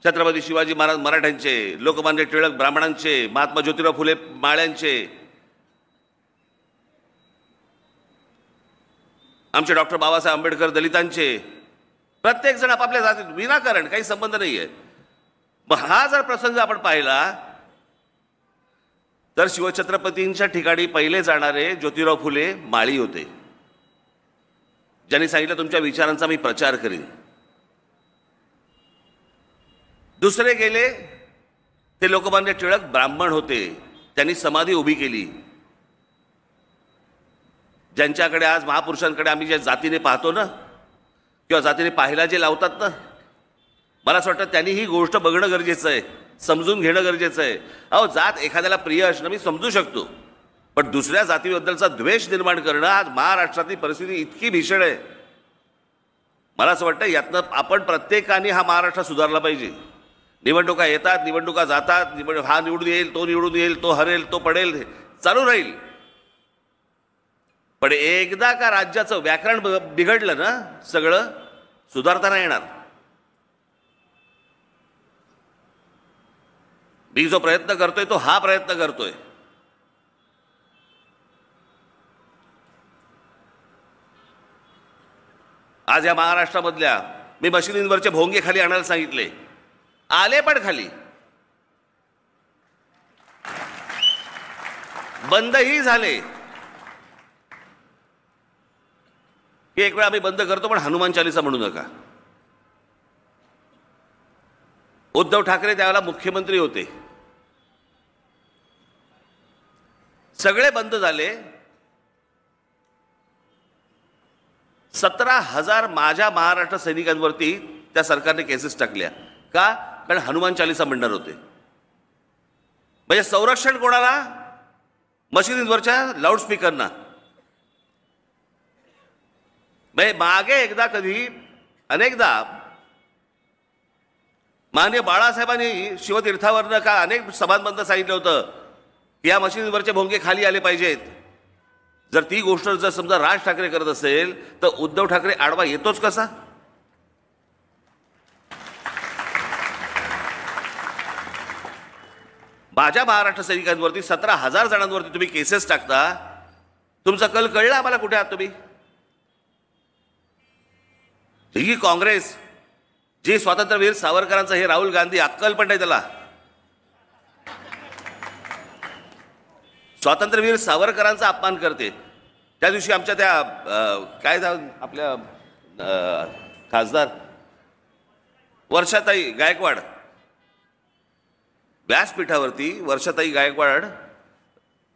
छत्रपती शिवाजी महाराज मराठ्यांचे, लोकमान्य टिळक ब्राह्मणांचे, महात्मा ज्योतिराव फुले माळ्यांचे, आमचे डॉक्टर बाबासाहेब आंबेडकर दलितांचे, प्रत्येक जण आपापल्या जातीत विनाकारण, काही संबंध नाही आहे. मग हा जर प्रसंग आपण पाहिला तर शिवछत्रपतींच्या ठिकाणी पहिले जाणारे ज्योतिराव फुले माळी होते, ज्यांनी सांगितलं तुमच्या विचारांचा मी प्रचार करीन. दुसरे गेले ते लोकमान्य टिळक ब्राह्मण होते, त्यांनी समाधी उभी केली. ज्यांच्याकडे आज महापुरुषांकडे आम्ही ज्या जातीने पाहतो ना, किंवा जातीने पाहायला जे लावतात ना, मला असं वाटतं त्यांनी ही गोष्ट बघणं गरजेचं आहे, समजून घेणं गरजेचं आहे. अहो, जात एखाद्याला प्रिय असणं मी समजू शकतो, पण दुसऱ्या जातीबद्दलचा द्वेष निर्माण करणं आज महाराष्ट्रातली परिस्थिती इतकी भीषण आहे. मला असं वाटतं यातनं आपण प्रत्येकाने हा महाराष्ट्र सुधारला पाहिजे. निवडणुका येतात, निवडणुका जातात, हा निवडून येईल, तो निवडून येईल, तो हरेल, तो पडेल, चालू राहील. पण एकदा का राज्याचं व्याकरण बिघडलं ना, सगळं सुधारता नाही येणार. मी जो प्रयत्न करतोय तो हा प्रयत्न करतोय. आज या महाराष्ट्रामधल्या मी मशिदींवरचे भोंगे खाली आणायला सांगितले, आले पण खाली. बंदही झाले की एक वेळा आम्ही बंद करतो, पण हनुमान चालीसा म्हणू नका. उद्धव ठाकरे त्यावेळेला मुख्यमंत्री होते, सगळे बंद झाले. 17,000 माझ्या महाराष्ट्र सैनिकांवरती त्या सरकारने केसेस टाकल्या. का? कारण हनुमान चालीसा म्हणणार होते. म्हणजे संरक्षण कोणाला? मशिदींवरच्या लाऊडस्पीकरना. म्हणजे मागे एकदा कधी अनेकदा माननीय बाळासाहेबांनी शिवतीर्थावरनं का अनेक सभांमधनं सांगितलं होतं की या मशिदींवरचे भोंगे खाली आले पाहिजेत. जर ती गोष्ट जर समजा राज ठाकरे करत असेल तर उद्धव ठाकरे आडवा येतोच कसा? माझ्या महाराष्ट्र सैनिकांवरती 17,000 जणांवरती तुम्ही केसेस टाकता. तुमचा कल कळला आम्हाला कुठे आहात तुम्ही? ही काँग्रेस, जे स्वातंत्र्यवीर सावरकरांचा, हे राहुल गांधी, अक्कल पण नाही त्याला. स्वातंत्र्यवीर सावरकरांचा अपमान करते. त्या दिवशी आमच्या त्या काय आपल्या खासदार वर्षाताई गायकवाड, व्यासपीठावरती वर्षाताई गायकवाड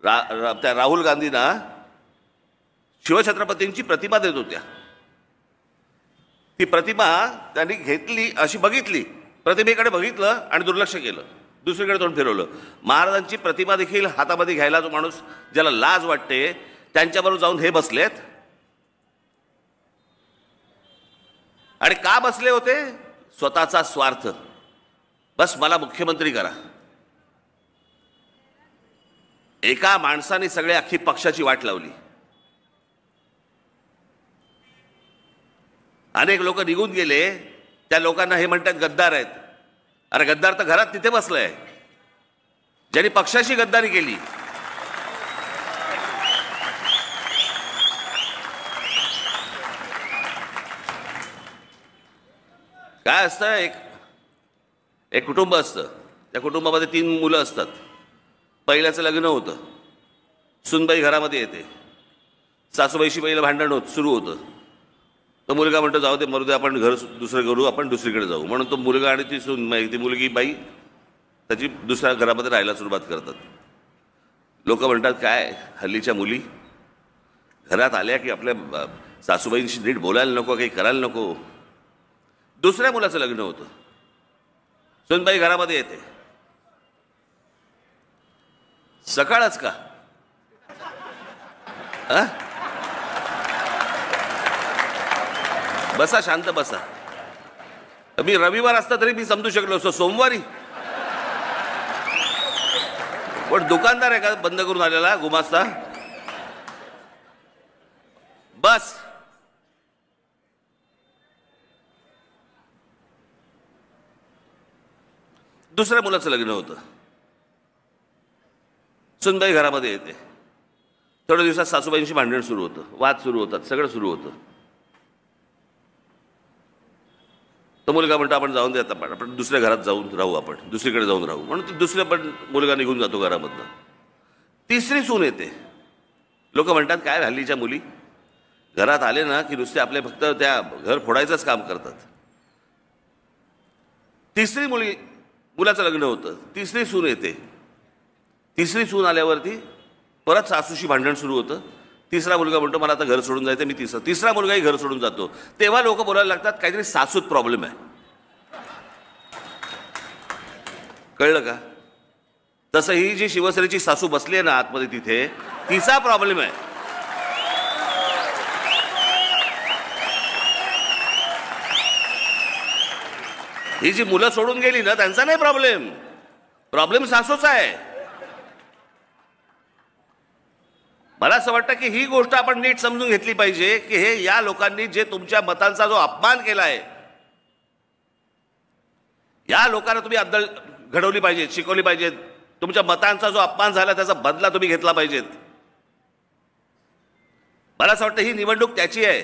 त्या राहुल गांधींना शिवछत्रपतींची प्रतिमा देत होत्या. ती प्रतिमा त्यांनी घेतली, अशी बघितली, प्रतिमेकडे बघितलं आणि दुर्लक्ष केलं, दुसरीकडे तोंड फिरवलं. महाराजांची प्रतिमा देखील हातामध्ये घ्यायला जो माणूस, ज्याला लाज वाटते, त्यांच्याबरोबर जाऊन हे बसलेत. आणि का बसले होते? स्वतःचा स्वार्थ. बस मला मुख्यमंत्री करा. एका माणसाने सगळे अख्खी पक्षाची वाट लावली. अनेक लोक निघून गेले. त्या लोकांना हे म्हणतात गद्दार आहेत. अरे गद्दार तर घरात तिथे बसलाय, ज्यांनी पक्षाशी गद्दारी केली. काय असतं, एक कुटुंब असतं. त्या कुटुंबामध्ये 3 मुलं असतात. पहिल्याचं लग्न होतं, सुनबाई घरामध्ये येते, सासूबाईशी पहिलं भांडण सुरू होतं. तो मुलगा म्हणतो जाऊ दे, मरू दे, आपण घर दुसरं करू, आपण दुसरीकडे जाऊ. म्हणून तो मुलगा आणि ती सूनबाई, ती मुलगी बाई त्याची दुसऱ्या घरामध्ये राहायला सुरुवात करतात. लोक म्हणतात काय हल्लीच्या मुली घरात आल्या की आपल्या सासूबाईंशी नीट बोलायला नको, काही करायला नको. दुसऱ्या मुलाचं लग्न होतं. सुनबाई घरामध्ये येते. सकाळच का? बसा, शांत बसा. मी रविवार असता तरी मी समजू शकलो असतो, सोमवारी पण दुकानदार आहे का बंद करून आलेला गुमास्ता? बस. दुसऱ्या मुलाचं लग्न होतं. सुनबाई घरामध्ये येते. थोड्या दिवसात सासूबाईंशी भांडण सुरू होतं, वाद सुरू होतात, सगळं सुरू होतं. तो मुलगा म्हणतो आपण जाऊन दे आता, आपण दुसऱ्या घरात जाऊन राहू, आपण दुसरीकडे जाऊन राहू म्हणून दुसऱ्या पण मुलगा निघून जातो घरामधनं. तिसरी सून येते. लोक म्हणतात काय हल्लीच्या मुली घरात आले ना की नुसते आपले फक्त त्या घर फोडायचंच काम करतात. तिसरी मुलाचं लग्न होतं. तिसरी सून येते. तिसरी सून आल्यावरती परत सासूशी भांडण सुरू होतं. तिसरा मुलगा म्हणतो मला आता घर सोडून जायचं, मी तिसरा मुलगाही घर सोडून जातो. तेव्हा लोक बोलायला लागतात काहीतरी सासूत प्रॉब्लेम आहे. कळलं का? तसं ही जी शिवसेनेची सासू बसली आहे ना आतमध्ये, तिथे तिचा प्रॉब्लेम आहे. ही जी मुलं सोडून गेली ना त्यांचा नाही प्रॉब्लेम, प्रॉब्लेम सासूचा आहे. मला असं वाटतं की ही गोष्ट आपण नीट समजून घेतली पाहिजे की हे या लोकांनी जे तुमच्या मतांचा जो अपमान केलाय, या लोकांना तुम्ही अद्दल घडवली पाहिजे, शिकवली पाहिजेत. तुमच्या मतांचा जो अपमान झाला त्याचा बदला तुम्ही घेतला पाहिजेत. मला असं वाटतं ही निवडणूक त्याची आहे.